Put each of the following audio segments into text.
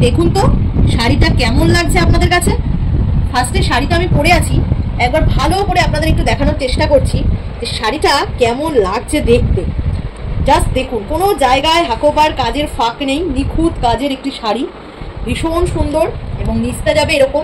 দেখুন তো শাড়িটা কেমন লাগছে আপনাদের কাছে। ফার্স্টে শাড়িটা আমি পরে আছি, একবার ভালো করে আপনাদের একটু দেখানোর চেষ্টা করছি যে শাড়িটা কেমন লাগছে দেখতে। জাস্ট দেখুন, কোনো জায়গায় হাকোবার কাজের ফাঁক নেই, নিখুঁত কাজের একটি শাড়ি, ভীষণ সুন্দর এবং নিচটা যাবে এরকম।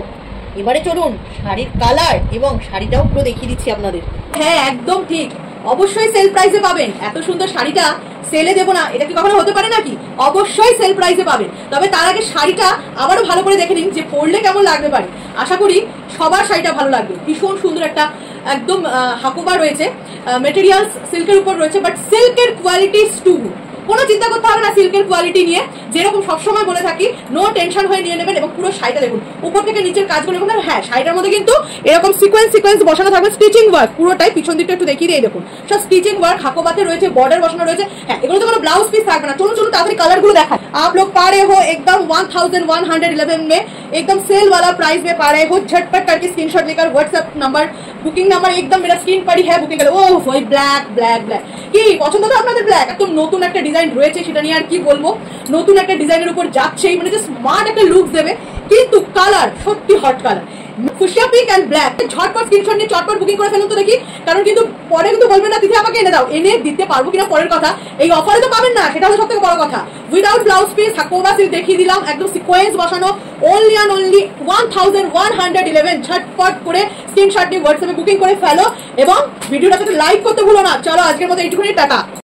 এবারে চলুন শাড়ির কালার এবং শাড়িটাও পুরো দেখিয়ে দিচ্ছি আপনাদের। হ্যাঁ, একদম ঠিক, অবশ্যই সেল প্রাইসে পাবেন। এত সুন্দর শাড়িটা সেলে দেবো না, এটা কি কখনো হতে পারে নাকি? অবশ্যই সেল প্রাইসে পাবেন। তবে তার আগে শাড়িটা আবারও ভালো করে দেখে নিন যে পরলে কেমন লাগতে পারে। আশা করি সবার শাড়িটা ভালো লাগবে। ভীষণ সুন্দর একটা একদম হাকোবা রয়েছে, মেটেরিয়াল সিল্কের উপর রয়েছে, বাট সিল্কের কোয়ালিটি টু গুড। কোনো চিন্তা করতে হবে না সিল্কের কোয়ালিটি নিয়ে, যেরকম সবসময় বলে থাকি, নো টেনশন হয়ে নিয়ে নেবেন। এবং পুরো শাড়িটা দেখুন, উপর থেকে নিচের কাজগুলো দেখুন। হ্যাঁ, শাড়িটার মধ্যে কিন্তু এরকম সিকোয়েন্স বসানো থাকবে, স্টিচিং ওয়ার্ক পুরোটাই। পিছন দিকটা একটু দেখিয়ে দিয়ে দেখুন, সব স্টিচিং ওয়ার্ক, হাকোবাতে রয়েছে, বর্ডার বসানো রয়েছে। হ্যাঁ, এগুলো তো কোনো ব্লাউজ পিস থাকবে না। চলুন তাড়াতাড়ি কালার গুলো দেখায়। आप लोग पा रहे हो एकदम 1111 में, एकदम सेल वाला प्राइस में पा रहे हो। झटपट करके स्क्रीनशॉट लेकर व्हाट्सएप नंबर, बुकिंग नंबर एकदम मेरा स्क्रीन पर ही है, बुकिंग कर। ओह भाई, ব্ল্যাক ব্ল্যাক ব্ল্যাক কি পছন্দ তো আপনাদের? ব্ল্যাক একদম নতুন একটা ডিজাইন রয়েছে, সেটা নিয়ে আর কি বলবো। নতুন একটা ডিজাইনের উপর যাচ্ছেই, মানে যে স্মার্ট একটা লুক দেবে, কিন্তু কালার সত্যি hot colour, fuchsia pink and black. ঝটপট স্ক্রিনশট নিয়ে চটপট বুকিং করে ফেলুন তো দেখি, কারণ কিন্তু পরে কিন্তু বলবেন না দিদি আমাকে এনে দাও। এনে দিতে পারবো কিনা পরের কথা, এই অফারে তো পাবেন না, সেটা হলো সবথেকে বড় কথা। Without blouse piece Hakoba silk দেখিয়ে দিলাম, একদম সিকোয়েন্স বসানো, অনলি অ্যান্ড অনলি 1111। ঝটপট করে স্ক্রিনশট নিয়ে হোয়াটসঅ্যাপে বুকিং করে ফেলো এবং ভিডিওটাকে লাইক করতে ভুলো না। চলো আজকের মতো এইটুকুনি, টাটা।